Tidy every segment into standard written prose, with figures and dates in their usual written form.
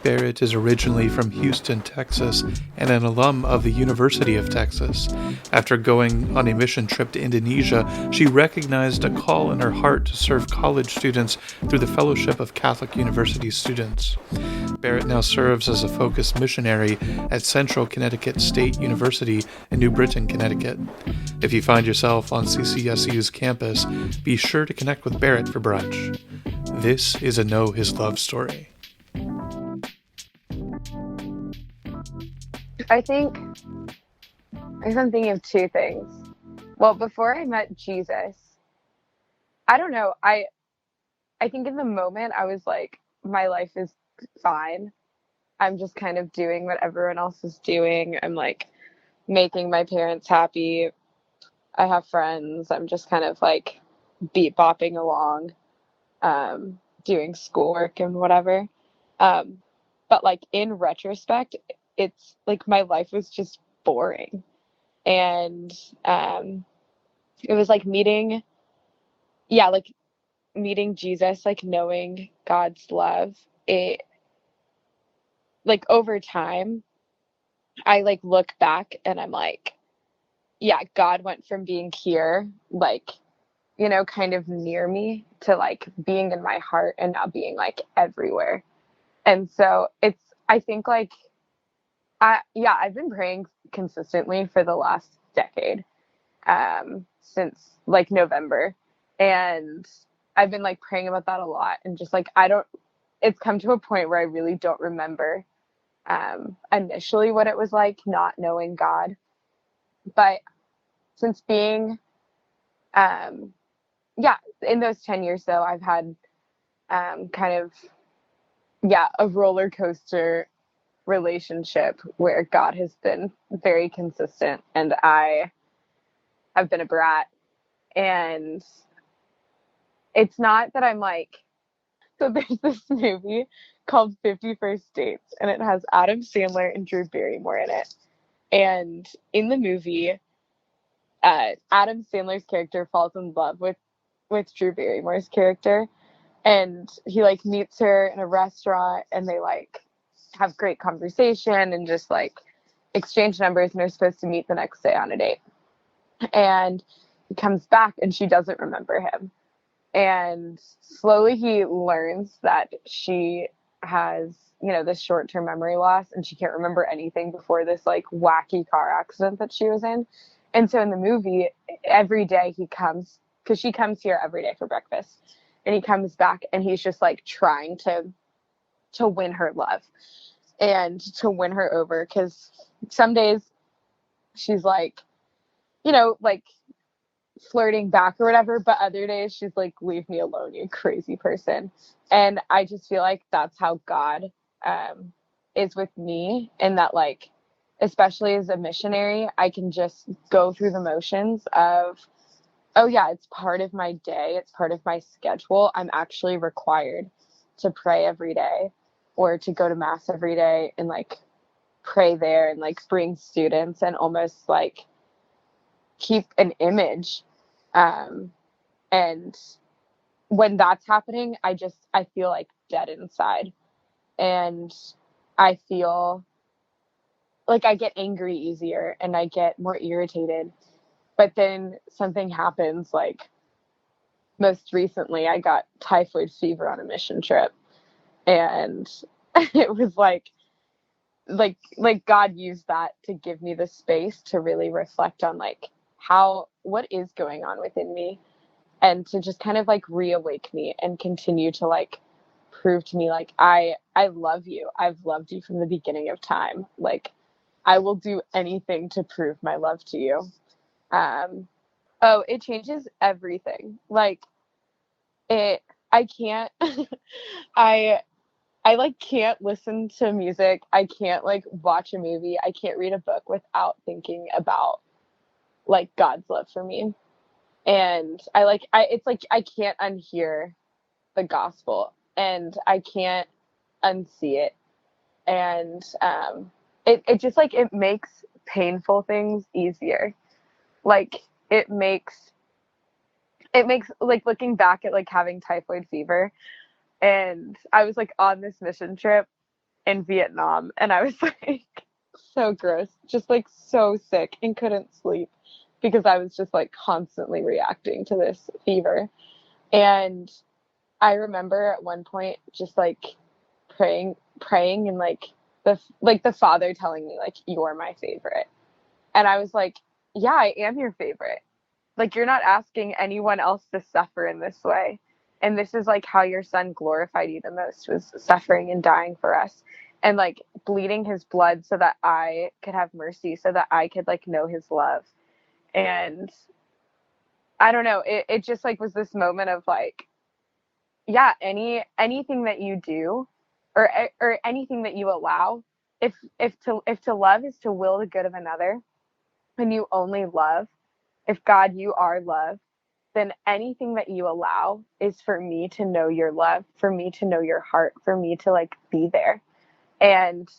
Barrett is originally from Houston, Texas, and an alum of the University of Texas. After going on a mission trip to Indonesia, she recognized a call in her heart to serve college students through the Fellowship of Catholic University Students. Barrett now serves as a focused missionary at Central Connecticut State University in New Britain, Connecticut. If you find yourself on CCSU's campus, be sure to connect with Barrett for brunch. This is a Know His Love story. I think I'm thinking of two things. Well, before I met Jesus, I don't know. I think in the moment I was like, my life is fine. I'm just kind of doing what everyone else is doing. I'm like making my parents happy. I have friends. I'm just kind of like beat bopping along, doing schoolwork and whatever. Um, but like in retrospect, it's like my life was just boring. And it was like like meeting Jesus, like knowing God's love. It like over time, I like look back and I'm like, yeah, God went from being here, like, kind of near me to like being in my heart and now being like everywhere. And so I think like, I've been praying consistently for the last decade, since like November. And I've been like praying about that a lot. And just like, it's come to a point where I really don't remember, initially what it was like not knowing God. But since being, um, yeah, in those 10 years though, I've had, kind of, a roller coaster relationship where God has been very consistent and I have been a brat. And it's not that I'm like, so there's this movie called 50 First Dates, and it has Adam Sandler and Drew Barrymore in it. And in the movie, Adam Sandler's character falls in love with Drew Barrymore's character, and he like meets her in a restaurant, and they like have great conversation and just like exchange numbers, and they're supposed to meet the next day on a date. And he comes back, and she doesn't remember him. And slowly he learns that she has, this short-term memory loss, and she can't remember anything before this like wacky car accident that she was in. And so in the movie, every day he comes, because she comes here every day for breakfast, and he comes back and he's just like trying to win her love and to win her over, because some days she's like, like flirting back or whatever, but other days she's like, leave me alone, you crazy person. And I just feel like that's how God, is with me, and that like, especially as a missionary, I can just go through the motions of, oh yeah, it's part of my day, it's part of my schedule. I'm actually required to pray every day or to go to mass every day and like pray there and like bring students and almost like keep an image. And when that's happening, I feel like dead inside, and I feel like I get angry easier and I get more irritated. But then something happens, like most recently I got typhoid fever on a mission trip, and it was like God used that to give me the space to really reflect on like what is going on within me, and to just kind of like reawake me and continue to like prove to me like I love you. I've loved you from the beginning of time. Like I will do anything to prove my love to you. Um oh, it changes everything. Like it I can't I I like can't listen to music. I can't like watch a movie. I can't read a book without thinking about like God's love for me. And it's like I can't unhear the gospel, and I can't unsee it. And it just like it makes painful things easier. Like it makes like looking back at like having typhoid fever, and I was like on this mission trip, in Vietnam, and I was like so gross, just like so sick and couldn't sleep because I was just like constantly reacting to this fever. And I remember at one point just like praying and like the Father telling me like you're my favorite. And I was like, yeah, I am your favorite. Like, you're not asking anyone else to suffer in this way. And this is like how your son glorified you the most, was suffering and dying for us and like bleeding his blood so that I could have mercy, so that I could like know his love. And I don't know, it just like was this moment of like, yeah, anything that you do or anything that you allow, if to love is to will the good of another and you only love, if God, you are love, then anything that you allow is for me to know your love, for me to know your heart, for me to like be there. And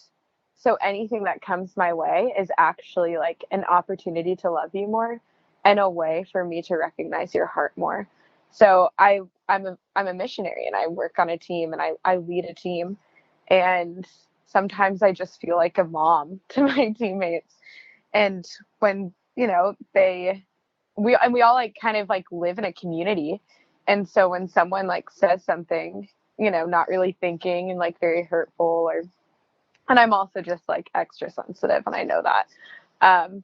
so anything that comes my way is actually like an opportunity to love you more and a way for me to recognize your heart more. So I'm a missionary and I work on a team and I lead a team, and sometimes I just feel like a mom to my teammates. And when, we all like kind of like live in a community. And so when someone like says something, not really thinking and like very hurtful, or and I'm also just like extra sensitive and I know that.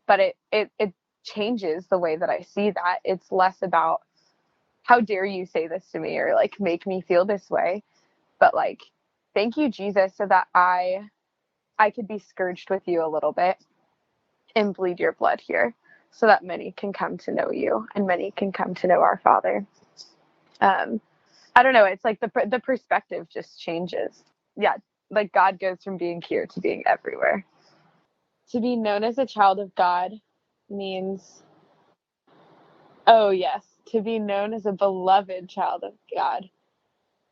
But it changes the way that I see that. It's less about how dare you say this to me or like make me feel this way, but like, thank you, Jesus, so that I could be scourged with you a little bit and bleed your blood here so that many can come to know you and many can come to know our Father. Um, I don't know. It's like the perspective just changes. Yeah, like God goes from being here to being everywhere. To be known as a child of God means, oh yes, to be known as a beloved child of God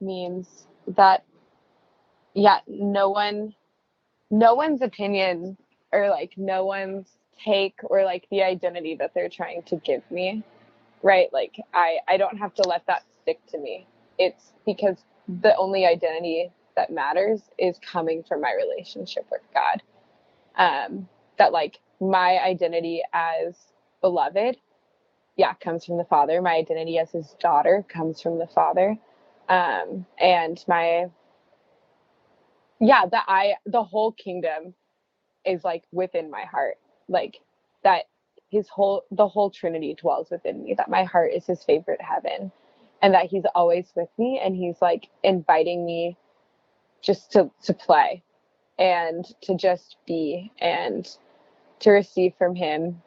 means that, yeah, no one's opinion or like no one's take or like the identity that they're trying to give me, right? Like I don't have to let that stick to me. It's because the only identity that matters is coming from my relationship with God. That like my identity as beloved, yeah, comes from the Father. My identity as his daughter comes from the Father. And the whole kingdom is like within my heart, like that the whole Trinity dwells within me, that my heart is his favorite heaven, and that he's always with me and he's like inviting me just to play and to just be and to receive from him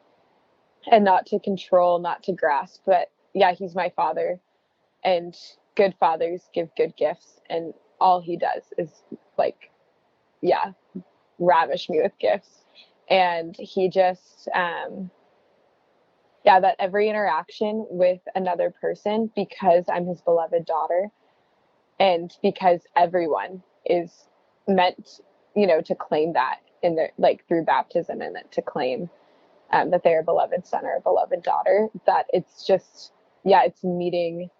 and not to control, not to grasp, but yeah, he's my Father, and good fathers give good gifts, and all he does is like, yeah, ravish me with gifts. And he just, yeah, that every interaction with another person, because I'm his beloved daughter, and because everyone is meant, to claim that in their, like through baptism, and meant to claim that they're a beloved son or a beloved daughter, that it's just, yeah, it's meeting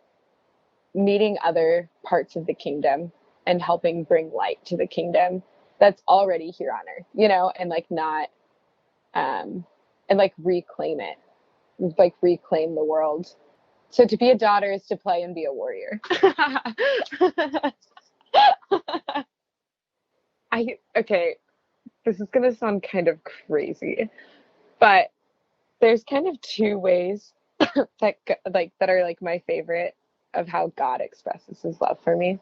other parts of the kingdom and helping bring light to the kingdom that's already here on earth, and like not, and like reclaim it, like reclaim the world. So to be a daughter is to play and be a warrior. Okay, this is gonna sound kind of crazy, but there's kind of two ways that are like my favorite of how God expresses his love for me.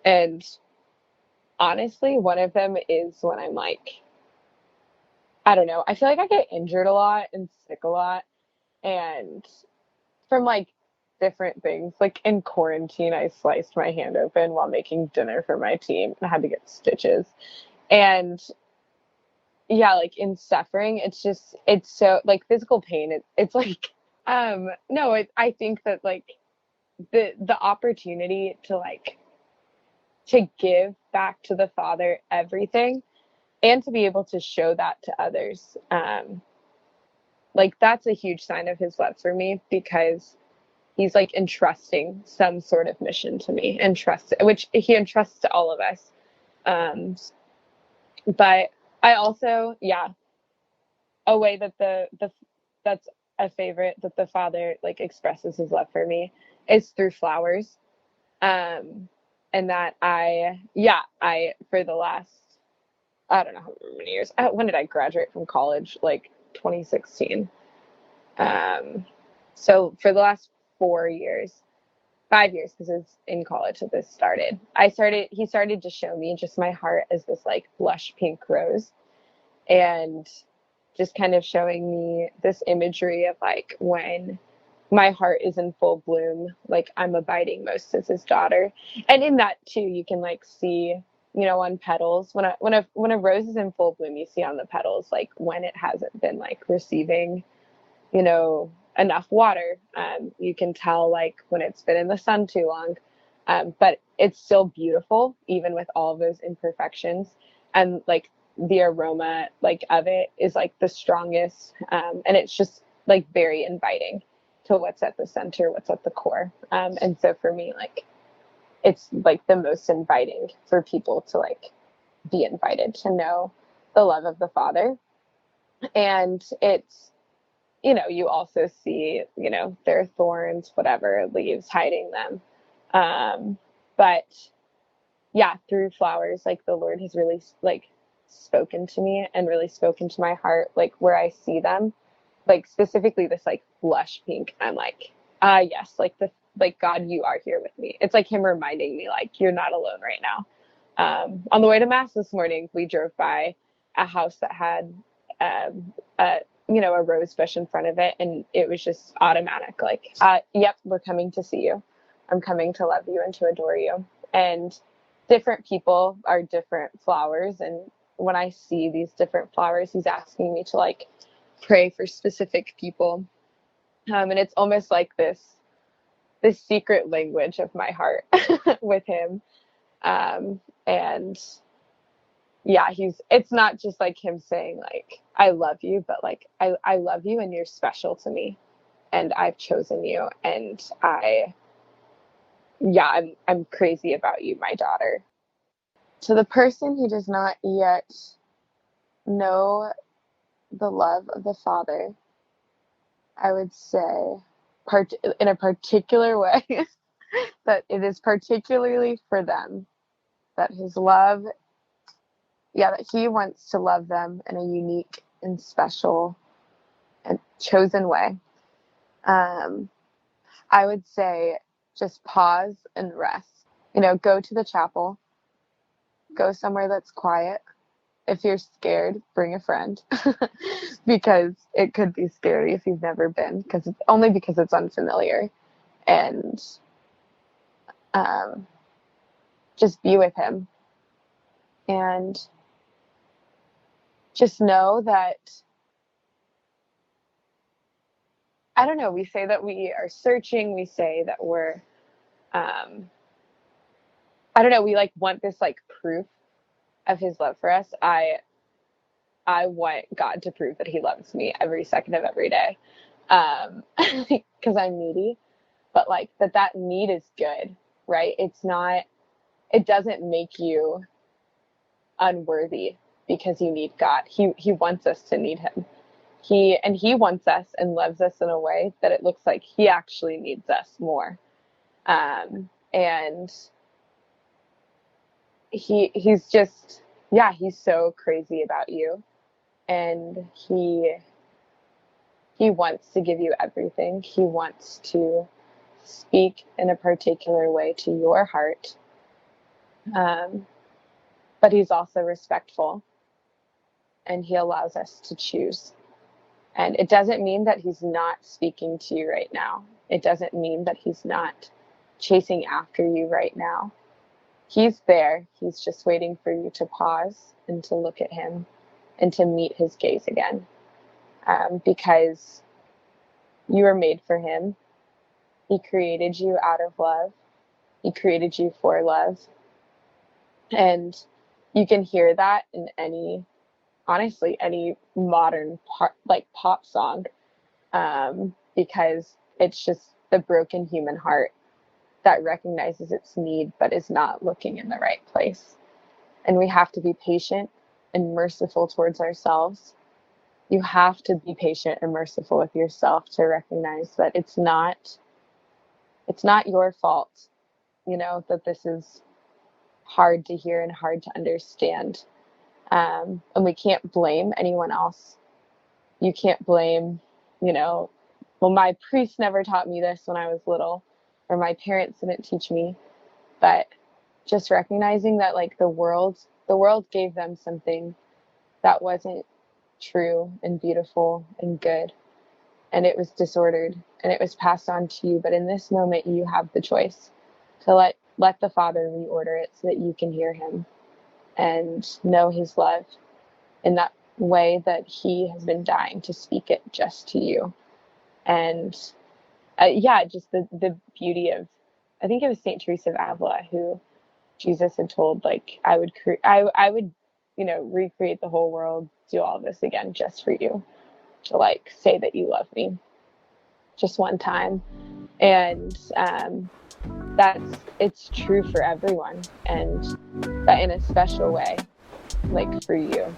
And honestly, one of them is when I'm like, I don't know, I feel like I get injured a lot and sick a lot, and from like different things. Like in quarantine, I sliced my hand open while making dinner for my team and I had to get stitches. And yeah, like in suffering, it's so like physical pain. It's like, no, I think that like the opportunity to like to give back to the Father everything and to be able to show that to others, like that's a huge sign of his love for me, because he's like entrusting some sort of mission to me, and trust, which he entrusts to all of us. But I also, yeah, a way that that's a favorite that the father like expresses his love for me is through flowers. Um, and that I for the last, I don't know how many years. When did I graduate from college? Like 2016. Um, so for the last 4 years, 5 years, because it's in college that this started. He started to show me just my heart as this like blush pink rose, and just kind of showing me this imagery of like when my heart is in full bloom, like I'm abiding most as his daughter. And in that too, you can like see, on petals, when a rose is in full bloom, you see on the petals like when it hasn't been like receiving, enough water. You can tell like when it's been in the sun too long. But it's still beautiful, even with all of those imperfections. And like the aroma like of it is like the strongest. And it's just like very inviting to what's at the center, what's at the core. And so for me, like it's like the most inviting for people to like be invited to know the love of the Father. And it's, you also see, there are thorns, whatever, leaves hiding them. But yeah, through flowers, like the Lord has really like spoken to me and really spoken to my heart, like where I see them, like specifically this like blush pink. I'm like, yes, like God, you are here with me. It's like him reminding me, like, you're not alone right now. On the way to mass this morning, we drove by a house that had, a a rose bush in front of it, and it was just automatic, like, yep, we're coming to see you. I'm coming to love you and to adore you. And different people are different flowers, and when I see these different flowers, he's asking me to like pray for specific people. And it's almost like this secret language of my heart with him. And yeah, it's not just like him saying like I love you, but like I love you and you're special to me, and I've chosen you, and I'm crazy about you, my daughter. To the person who does not yet know the love of the Father, I would say in a particular way that it is particularly for them, that his love, that he wants to love them in a unique and special and chosen way. Um, I would say just pause and rest. Go to the chapel, go somewhere that's quiet. If you're scared, bring a friend because it could be scary if you've never been, because it's unfamiliar. And um, just be with him, and just know that, I don't know, we say that we are searching, we say that we're, I don't know, we like want this like proof of his love for us. I want God to prove that he loves me every second of every day. Because I'm needy, but like that need is good, right? It doesn't make you unworthy because you need God. He wants us to need him. He wants us and loves us in a way that it looks like he actually needs us more. And he's just, yeah, he's so crazy about you, and he wants to give you everything. He wants to speak in a particular way to your heart. Um, but he's also respectful, and he allows us to choose. And it doesn't mean that he's not speaking to you right now. It doesn't mean that he's not chasing after you right now. He's there. He's just waiting for you to pause and to look at him and to meet his gaze again. Because you were made for him. He created you out of love. He created you for love. And you can hear that in honestly, any modern pop song, because it's just the broken human heart that recognizes its need but is not looking in the right place. And we have to be patient. and merciful towards ourselves, you have to be patient and merciful with yourself to recognize that it's not your fault, that this is hard to hear and hard to understand. And we can't blame anyone else. You can't blame, well, my priest never taught me this when I was little, or my parents didn't teach me. But just recognizing that, like, the world gave them something that wasn't true and beautiful and good, and it was disordered, and it was passed on to you. But in this moment, you have the choice to let the Father reorder it so that you can hear him and know his love in that way that he has been dying to speak it just to you. And yeah, just the beauty of, I think it was Saint Teresa of Avila who Jesus had told, like, I would recreate the whole world, do all this again just for you, to, like, say that you love me just one time. And it's true for everyone, and but in a special way, like, for you.